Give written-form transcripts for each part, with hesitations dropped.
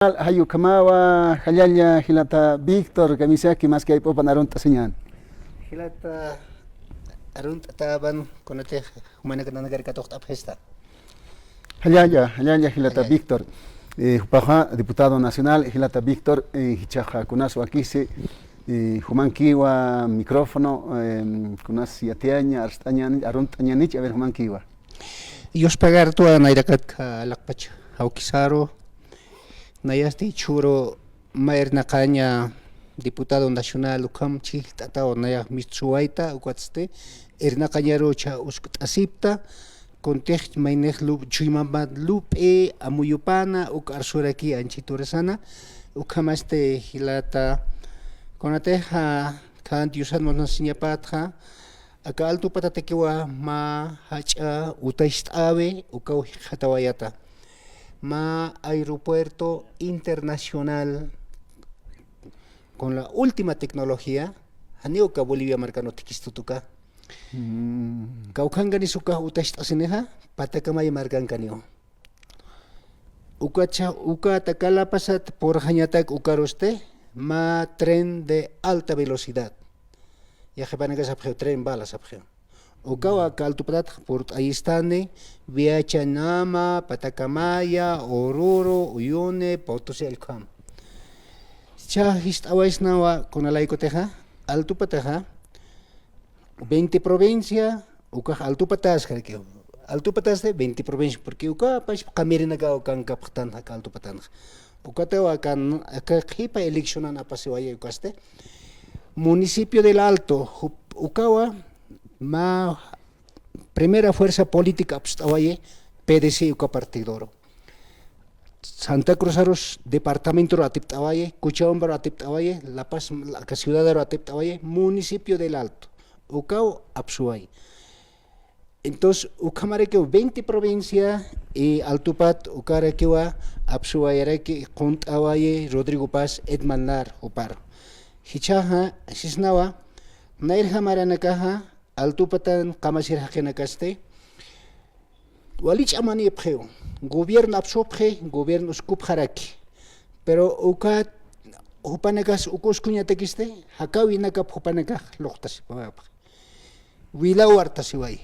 Hayu kamawa Hayalla Hilata Víctor Kamisaki más que hay popan arunta señal. Hilata arunta taban conate humana que nanagar katok apesta. Hayalla Hilata Víctor. Paja diputado nacional Hilata Víctor Hichaja Kunasu Akise Humankiwa micrófono Kunas Yatiaña Aruntañanich a ver Humankiwa. Yos pagar tu nairakat lakpach Haukisaro Nayasti churo maer nakaña diputado nacional ukam chi tatao naya mitsuaita ukwatste ernakañaro cha uskut asipta kontej mainej lup chuimamad lup amuyupana uk arsuraki anchituresana ukamaste hilata konateja kan yusan monasiñapatja aka altu patatekiwa ma hacha utaistawe ukaw hatawayata ma aeropuerto internacional con la última tecnología haniuka Bolivia marcano tikistutuka kaukangani suka utashta asineja patakamay marcancanio uka takala pasat por hañatak ukaroste ma tren de alta velocidad ya jepanaga sabjeo tren balas sabjeo Ukawa kaltupatat por ahí están Viachanama, Patakamaya, Oruro, Uyune, Potosí, Alcam. Cha histawais nawa con alaikoteja, altupateja, 20 provincia, uka altupatas creo. Altupatas de 20 provincias porque uka pas kamirinaga ukan kaptan altupatan. Uka tewa kan hipa eleccionan apasiwaya ukaste. Municipio del Alto, ukawa ma primera fuerza política abstawaye PDC uka partidoro Santa Cruz Aros departamento atiptawaye Cochabamba atiptawaye La Paz la ciudad atiptawaye municipio del Alto ukao absuay entonces ukamare que 20 provincia y altupat ukare que wa absuayere que contawaye Rodrigo Paz Edmanar upar hichaha sisnawa nair hamaranakaha altupatan kamasir hakenakaste walich amani pjeo gobierno absopje gobierno skup haraki pero uka hupanakas ukoskunya tekiste hakawi naka hupanaka loktas wila wartasiwai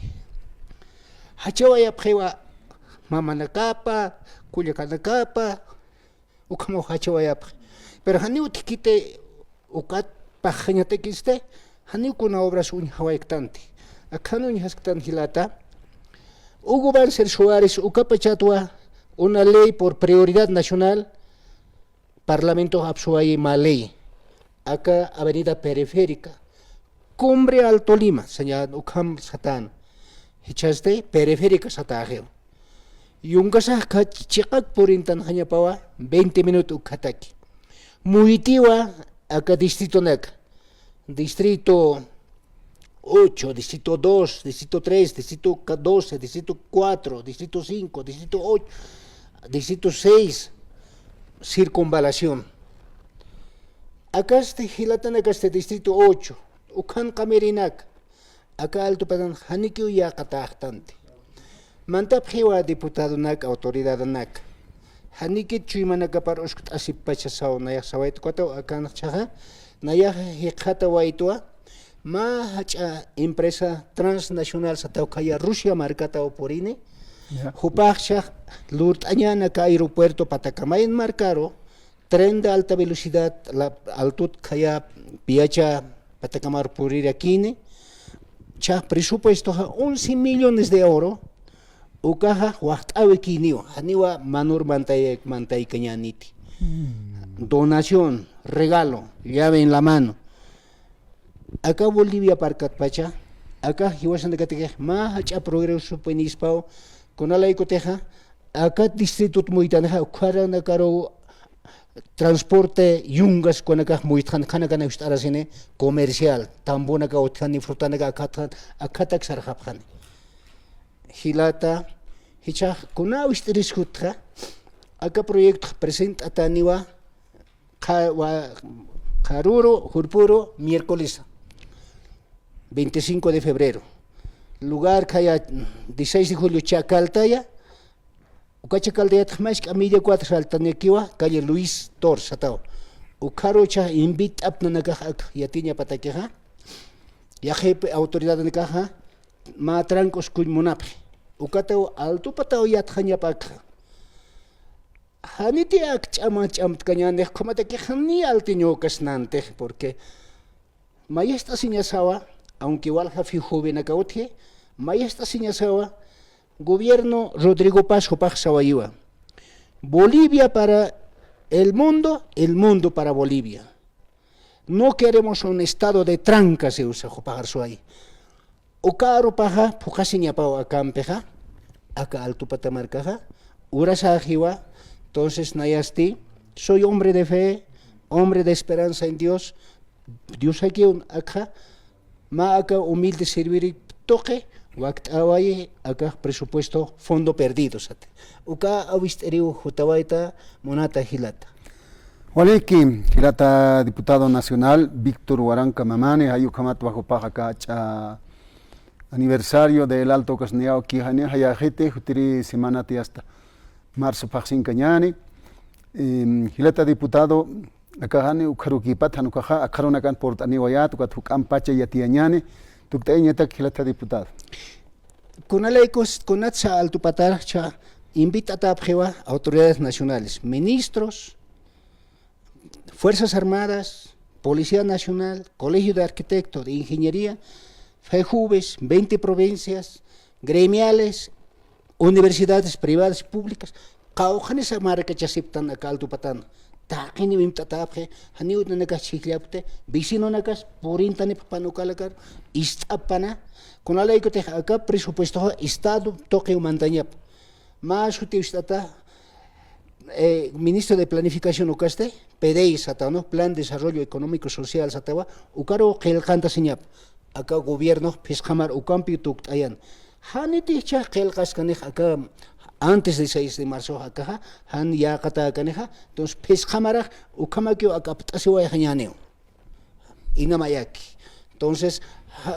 hachawaya pjewa mamanakapa kulyakanakapa ukamo hachawaya pero hani utikite ukat pajanya tekiste hani kuna obras un hawaiktanti akano ni hastan hilata Hugo Banzer Suárez ukapachatwa una ley por prioridad nacional Parlamento Absuay Malay acá avenida periférica Cumbre Alto Lima señal ukam satan hichaste periférica satageo yungasa kachikak purintan hanya pawa 20 minutos ukataki muitiwa acá distrito nak Distrito 8, Distrito 2, Distrito 3, Distrito 12, Distrito 4, Distrito 5, Distrito 8, Distrito 6, circunvalación. Acá este Gilatan, acá este Distrito 8, Ukan Kamerinak, acá alto padan Hanikiu ya katahtante. Mantap jiwa diputado nak, autoridad nak. Hanikit chuimanaka par uskut asipacha sao nayak sawait kwato acá nachaha. Naya hikata waitua ma hacha empresa transnacional sataukaya Rusia marcata oporine hupacha lurtañana ka aeropuerto Patacamayan marcaro tren de alta velocidad la altut kaya piacha Patacamar purirакине cha presupuesto 11 millones de euro ukaha waqtawe kinio haniwa manur mantay kañaniti donación, regalo, llave en la mano. Acá Bolivia parcat pacha, acá hiwasan de cateque, ma hacha progreso penispao, con ala icoteja, acá distrito muitanaja, ukarana caro transporte yungas con acá muitan kanagana ustarasene comercial, tambona ka otani frutanaga acá taxarjapjane. Hilata, hicha, con a usteriskutra, acá proyecto presenta ataniwa. Jaruro, Jurpuro, miércoles 25 de febrero. Lugar Kaya 16 de julio Chacaltaya, Ukachakaldeyat más camilla 4 saltanekiwa calle Luis Tor satao. Ukarocha invita apna nakahak yatinya patakeha. Ya jefe autoridad nakaha ma trancos kuy munapi. Ukatao alto patao yathanya pakha. Haniti ak chama chamt kanyane komate que hani altiño kasnante porque mayesta siñasawa aunque igual jafi joven acautie mayesta siñasawa gobierno Rodrigo Paz Jopaj Sawayua. Bolivia para el mundo para Bolivia. No queremos un estado de tranca, se usa Jopaj Suay. O caro paja, pujasiña pao acampeja, acá alto patamarcaja, urasajiwa, entonces nayasti, soy hombre de fe, hombre de esperanza en Dios. Dios aquí un acá, ma acá humilde servir toque. Wakt awaye acá presupuesto fondo perdido sate. Uka awisteriu jutawaita monata hilata. Waliki, hilata diputado nacional Víctor Huaranca Mamane, ayukamat bajo paja aniversario del Alto Casneao Kijane, hayajete, jutiri semana hasta marzo paxin cañani. Hilata diputado akahane ukarukipat hanukaha akaronakan por aniwayat ukatuk ampache yatiañane. Hilata diputado. Kunalaikos kunatsa altupatar cha invita a autoridades nacionales, ministros, Fuerzas Armadas, Policía Nacional, Colegio de Arquitectos, de Ingeniería, FEJUVES, 20 provincias, gremiales, universidades privadas y públicas, kaujanes marca chasiptan acá altupatan. Taquini bim tatapje, hani ut nakas chikliapte, vecino nakas porintane papanukalacar, istapana, con la ley que te acá presupuesto estado toque montaña. Más utilizata ministro de planificación ucaste, PDI satano, plan de desarrollo económico social satawa, ukaro que el canta señap. Acá gobierno pescamar ucampi tuktayan. Hani ticha que el cascanej acá antes del 6 de marzo acá han ya kata kaneja entonces pescamara ukamakio akaptasiwa yañaneo inamayaki entonces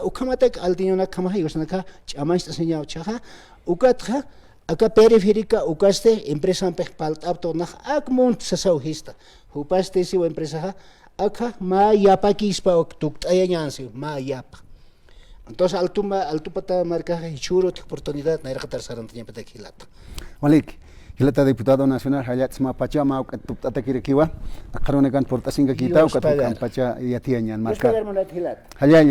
ukamatek altiñona kamaha yosnaka chamaista señao chaja ukatja acá periférica ukaste empresa paltapto na akmont sasauhista upaste si empresa acá ma yapakispa tuktayanansi ma yapa. Entonces, altupata marca churo de oportunidad, na irakatar sarantiña petek hilata. Walik, hilata diputado nacional hayat sma pacha ma tuptata kirikiwa, akaronekan portasinga kita ukatuk ampacha yatiañan marca. Hayat